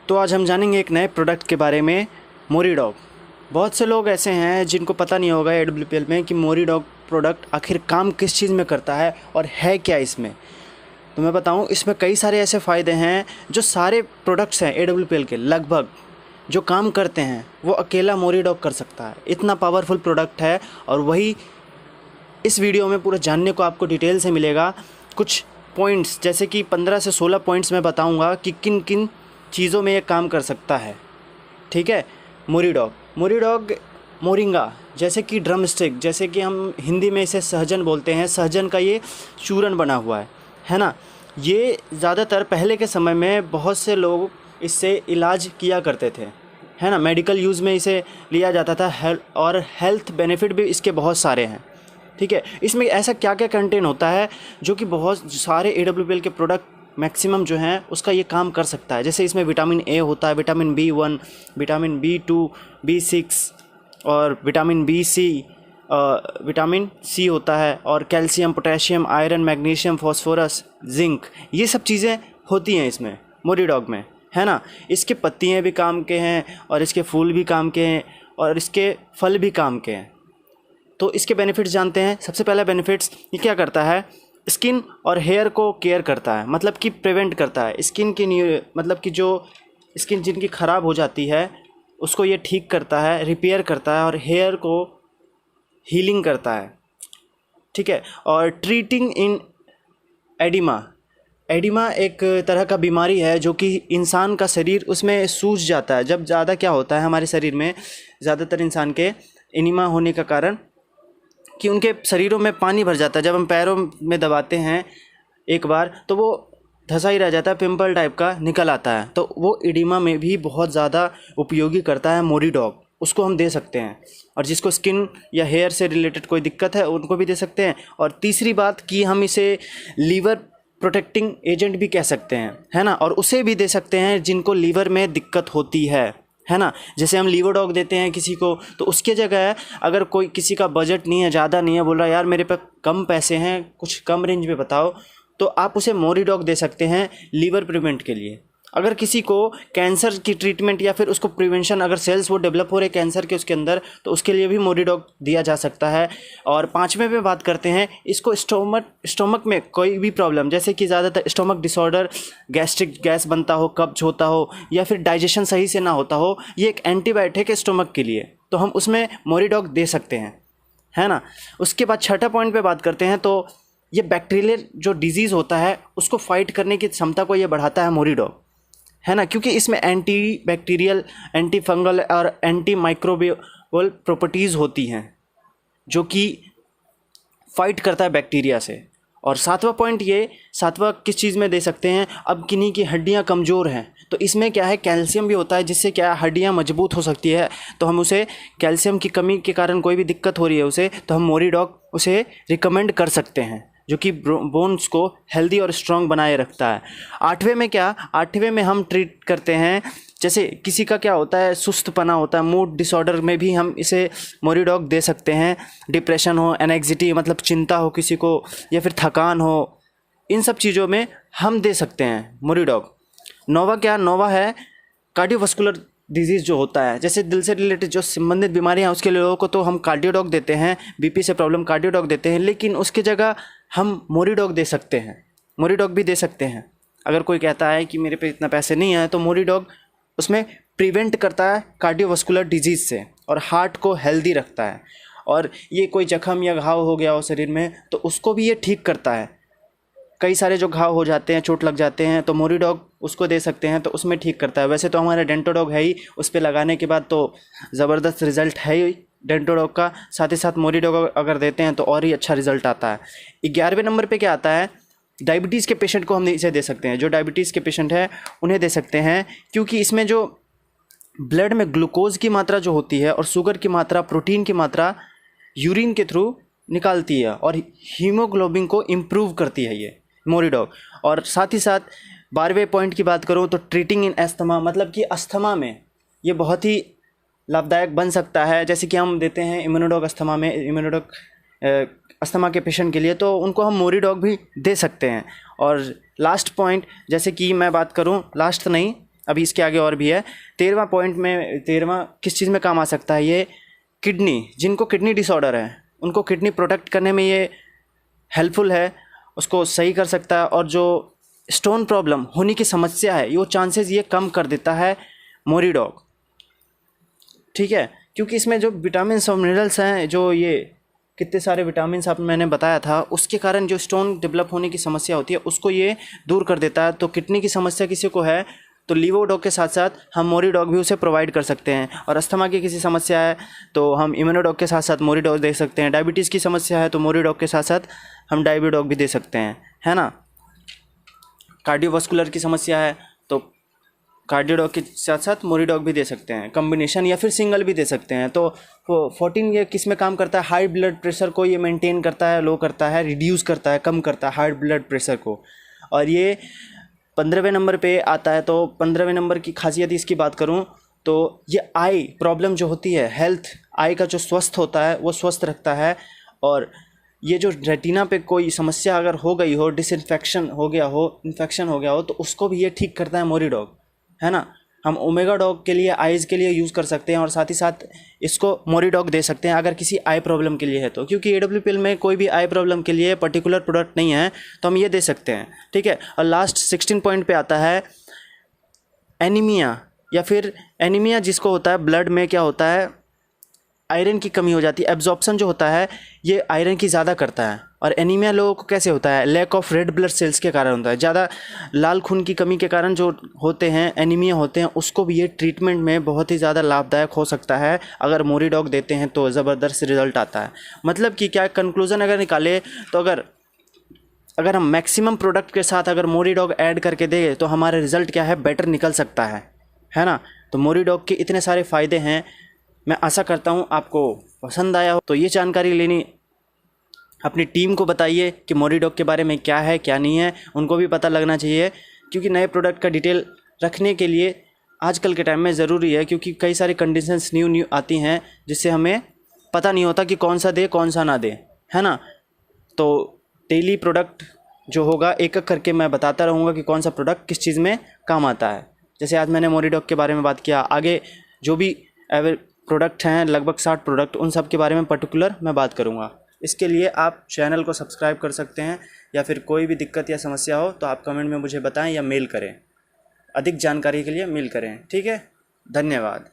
तो आज हम जानेंगे एक नए प्रोडक्ट के बारे में, मोरीडॉग। बहुत से लोग ऐसे हैं जिनको पता नहीं होगा AWPL में कि मोरीडॉग प्रोडक्ट आखिर काम किस चीज़ में करता है और है क्या इसमें। तो मैं बताऊं, इसमें कई सारे ऐसे फ़ायदे हैं जो सारे प्रोडक्ट्स हैं AWPL के लगभग जो काम करते हैं वो अकेला मोरीडॉग कर सकता है। इतना पावरफुल प्रोडक्ट है और वही इस वीडियो में पूरा जानने को आपको डिटेल से मिलेगा। कुछ पॉइंट्स जैसे कि 15 से 16 पॉइंट्स मैं बताऊंगा कि किन किन चीज़ों में ये काम कर सकता है। ठीक है। मोरीडॉग मोरिंगा, जैसे कि ड्रम स्टिक, जैसे कि हम हिंदी में इसे सहजन बोलते हैं, सहजन का ये चूर्ण बना हुआ है ना। ये ज़्यादातर पहले के समय में बहुत से लोग इससे इलाज किया करते थे, है ना। मेडिकल यूज़ में इसे लिया जाता था और हेल्थ बेनिफिट भी इसके बहुत सारे हैं। ठीक है। इसमें ऐसा क्या क्या कंटेंट होता है जो कि बहुत सारे AWPL के प्रोडक्ट मैक्सिमम जो हैं उसका ये काम कर सकता है। जैसे इसमें विटामिन A होता है, vitamin B1, vitamin B2, B6 और विटामिन BC, विटामिन C होता है, और calcium, potassium, iron, magnesium, phosphorus, zinc, ये सब चीज़ें होती हैं इसमें मोरीडॉग में, है ना। इसके पत्तियाँ भी काम के हैं और इसके फूल भी काम के हैं और इसके फल भी काम के हैं। तो इसके बेनिफिट्स जानते हैं। सबसे पहला बेनिफिट्स, ये क्या करता है, स्किन और हेयर को केयर करता है, मतलब कि प्रिवेंट करता है स्किन की मतलब कि जो स्किन जिनकी ख़राब हो जाती है उसको ये ठीक करता है, रिपेयर करता है और हेयर को हीलिंग करता है। ठीक है। और ट्रीटिंग इन एडिमा एक तरह का बीमारी है जो कि इंसान का शरीर उसमें सूज जाता है। जब ज़्यादा क्या होता है हमारे शरीर में, ज़्यादातर इंसान के एनीमा होने का कारण कि उनके शरीरों में पानी भर जाता है। जब हम पैरों में दबाते हैं एक बार तो वो धंसा ही रह जाता है, पिंपल टाइप का निकल आता है। तो वो एडिमा में भी बहुत ज़्यादा उपयोगी करता है मोरीडॉग, उसको हम दे सकते हैं। और जिसको स्किन या हेयर से रिलेटेड कोई दिक्कत है उनको भी दे सकते हैं। और तीसरी बात कि हम इसे लीवर प्रोटेक्टिंग एजेंट भी कह सकते हैं, है ना। और उसे भी दे सकते हैं जिनको लीवर में दिक्कत होती है ना। जैसे हम लीवरडॉग देते हैं किसी को, तो उसके जगह अगर कोई किसी का बजट नहीं है, ज़्यादा नहीं है, बोल रहा यार मेरे पे कम पैसे हैं, कुछ कम रेंज में बताओ, तो आप उसे मोरीडॉग दे सकते हैं लीवर प्रिवेंट के लिए। अगर किसी को कैंसर की ट्रीटमेंट या फिर उसको प्रिवेंशन, अगर सेल्स वो डेवलप हो रहे कैंसर के उसके अंदर, तो उसके लिए भी मोरीडॉग दिया जा सकता है। और पाँचवें पे बात करते हैं, इसको स्टोमक में कोई भी प्रॉब्लम, जैसे कि ज़्यादातर स्टोमक डिसऑर्डर, गैस्ट्रिक गैस बनता हो, कब्ज होता हो या फिर डाइजेशन सही से ना होता हो, ये एक एंटीबायोटिक है स्टोमक के लिए, तो हम उसमें मोरीडॉग दे सकते हैं, है ना। उसके बाद छठा पॉइंट पे बात करते हैं, तो ये बैक्टीरियल जो डिजीज़ होता है उसको फाइट करने की क्षमता को ये बढ़ाता है मोरीडॉग, है ना। क्योंकि इसमें एंटी बैक्टीरियल, एंटी फंगल और एंटी माइक्रोबियल प्रॉपर्टीज़ होती हैं जो कि फाइट करता है बैक्टीरिया से। और सातवां पॉइंट, ये सातवां किस चीज़ में दे सकते हैं, अब किन्हीं की हड्डियां कमज़ोर हैं तो इसमें क्या है, कैल्शियम भी होता है, जिससे क्या हड्डियां मजबूत हो सकती है। तो हम उसे कैल्शियम की कमी के कारण कोई भी दिक्कत हो रही है उसे, तो हम मोरीडॉग उसे रिकमेंड कर सकते हैं, जो कि बोन्स को हेल्दी और स्ट्रॉन्ग बनाए रखता है। आठवें में हम ट्रीट करते हैं, जैसे किसी का क्या होता है, सुस्तपना होता है, मूड डिसऑर्डर में भी हम इसे मोरीडॉग दे सकते हैं। डिप्रेशन हो, एनेक्सिटी मतलब चिंता हो किसी को, या फिर थकान हो, इन सब चीज़ों में हम दे सकते हैं मोरीडॉग। नौवा है कार्डियोवास्कुलर डिजीज़ जो होता है, जैसे दिल से रिलेटेड जो संबंधित बीमारियां हैं उसके लोगों को तो हम कार्डियोडॉग देते हैं, BP से प्रॉब्लम कार्डियोडॉग देते हैं, लेकिन उसके जगह हम मोरीडॉग दे सकते हैं, मोरीडॉग भी दे सकते हैं। अगर कोई कहता है कि मेरे पे इतना पैसे नहीं है, तो मोरीडॉग उसमें प्रिवेंट करता है कार्डियोवास्कुलर डिजीज़ से और हार्ट को हेल्दी रखता है। और ये कोई जख्म या घाव हो गया हो शरीर में तो उसको भी ये ठीक करता है। कई सारे जो घाव हो जाते हैं, चोट लग जाते हैं, तो मोरीडॉग उसको दे सकते हैं, तो उसमें ठीक करता है। वैसे तो हमारा डेंटोडॉग है ही, उस पर लगाने के बाद तो ज़बरदस्त रिज़ल्ट है ही डेंटोडॉग का, साथ ही साथ मोरीडॉग अगर देते हैं तो और ही अच्छा रिज़ल्ट आता है। 11वें नंबर पे क्या आता है, डायबिटीज़ के पेशेंट को हम इसे दे सकते हैं। जो डायबिटीज़ के पेशेंट है उन्हें दे सकते हैं, क्योंकि इसमें जो ब्लड में ग्लूकोज की मात्रा जो होती है और शुगर की मात्रा, प्रोटीन की मात्रा यूरिन के थ्रू निकालती है और हीमोग्लोबिन को इम्प्रूव करती है ये मोरीडॉग। और साथ ही साथ 12वें पॉइंट की बात करूँ तो ट्रीटिंग इन एस्थमा, मतलब कि अस्थमा में ये बहुत ही लाभदायक बन सकता है। जैसे कि हम देते हैं इम्यूनोडॉग अस्थमा में, इम्यूनोडॉग अस्थमा के पेशेंट के लिए, तो उनको हम मोरीडॉग भी दे सकते हैं। और लास्ट पॉइंट, जैसे कि मैं बात करूं, लास्ट नहीं अभी इसके आगे और भी है। 13वां पॉइंट में 13वां किस चीज़ में काम आ सकता है, ये किडनी, जिनको किडनी डिसऑर्डर है उनको किडनी प्रोटेक्ट करने में ये हेल्पफुल है, उसको सही कर सकता है। और जो स्टोन प्रॉब्लम होने की समस्या है वो चांसेस ये कम कर देता है मोरी डॉग, ठीक है। क्योंकि इसमें जो विटामिन और मिनरल्स हैं, जो ये कितने सारे विटामिन आप मैंने बताया था, उसके कारण जो स्टोन डेवलप होने की समस्या होती है उसको ये दूर कर देता है। तो किडनी की समस्या किसी को है तो लीवो डॉग के साथ साथ हम मोरी डॉग भी उसे प्रोवाइड कर सकते हैं। और अस्थमा की किसी समस्या है तो हम इम्यूनो डॉग के साथ साथ मोरी डॉग दे सकते हैं। डायबिटीज़ की समस्या है तो मोरी डॉग के साथ साथ हम डायबी डॉग भी दे सकते हैं, है ना। कार्डियोवास्कुलर की समस्या है तो कार्डियो डॉग के साथ साथ मोरी डॉग भी दे सकते हैं, कॉम्बिनेशन या फिर सिंगल भी दे सकते हैं। तो 14 ये किस में काम करता है, हाई ब्लड प्रेशर को ये मेंटेन करता है, लो करता है, रिड्यूस करता है, कम करता है हाई ब्लड प्रेशर को। और ये 15वें नंबर पे आता है। तो 15वें नंबर की खासियत इसकी बात करूं तो ये आई प्रॉब्लम जो होती है, हेल्थ आई का जो स्वस्थ होता है वो स्वस्थ रखता है। और ये जो रेटिना पे कोई समस्या अगर हो गई हो, डिसइंफेक्शन हो गया हो, इन्फेक्शन हो गया हो, तो उसको भी ये ठीक करता है मोरी डॉग, है ना। हम ओमेगा डॉग के लिए आइज़ के लिए यूज़ कर सकते हैं और साथ ही साथ इसको मोरी डॉग दे सकते हैं अगर किसी आई प्रॉब्लम के लिए है तो। क्योंकि AWPL में कोई भी आई प्रॉब्लम के लिए पर्टिकुलर प्रोडक्ट नहीं है तो हम ये दे सकते हैं, ठीक है। और लास्ट 16 पॉइंट पे आता है एनीमिया, या फिर एनीमिया जिसको होता है ब्लड में क्या होता है, आयरन की कमी हो जाती है। एब्जॉर्प्शन जो होता है ये आयरन की ज़्यादा करता है। और एनीमिया लोगों को कैसे होता है, lack of red blood cells के कारण होता है, ज़्यादा लाल खून की कमी के कारण जो होते हैं एनीमिया होते हैं, उसको भी ये ट्रीटमेंट में बहुत ही ज़्यादा लाभदायक हो सकता है। अगर मोरी डॉग देते हैं तो ज़बरदस्त रिजल्ट आता है। मतलब कि क्या कंक्लूज़न अगर निकाले तो अगर हम मैक्सिमम प्रोडक्ट के साथ अगर मोरी डॉग ऐड करके दें तो हमारा रिज़ल्ट क्या है, बेटर निकल सकता है ना। तो मोरी डॉग के इतने सारे फ़ायदे हैं। मैं आशा करता हूँ आपको पसंद आया हो। तो ये जानकारी लेनी अपनी टीम को बताइए कि मोरी डॉग के बारे में क्या है क्या नहीं है, उनको भी पता लगना चाहिए। क्योंकि नए प्रोडक्ट का डिटेल रखने के लिए आजकल के टाइम में ज़रूरी है, क्योंकि कई सारी कंडीशंस न्यू आती हैं जिससे हमें पता नहीं होता कि कौन सा दे कौन सा ना दे, है ना। तो डेली प्रोडक्ट जो होगा एक एक करके मैं बताता रहूँगा कि कौन सा प्रोडक्ट किस चीज़ में काम आता है। जैसे आज मैंने मोरी डॉग के बारे में बात किया, आगे जो भी प्रोडक्ट हैं लगभग 60 प्रोडक्ट, उन सब के बारे में पर्टिकुलर मैं बात करूँगा। इसके लिए आप चैनल को सब्सक्राइब कर सकते हैं, या फिर कोई भी दिक्कत या समस्या हो तो आप कमेंट में मुझे बताएं या मेल करें। अधिक जानकारी के लिए मेल करें, ठीक है। धन्यवाद।